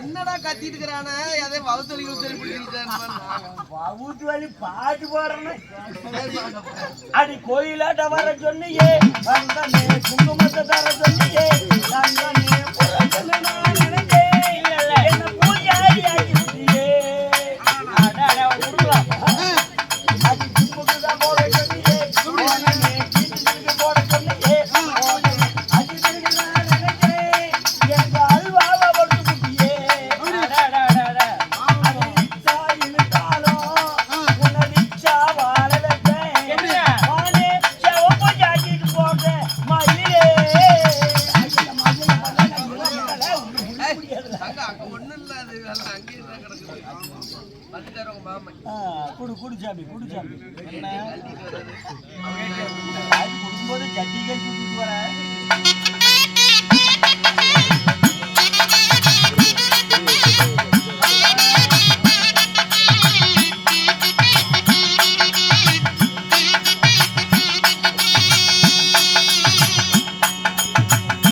என்னடா கத்திட்டு இருக்கிறானே அதே வவுத்து வலி பாட்டு போறேன்னு அடி கோயிலாட்ட வர சொன்னியே வந்தனே குங்குமத்தை தர சொன்னியே குடிச்சாமி என்ன குடுக்கும்போது ஜட்டிகள் கூட்டிட்டு வர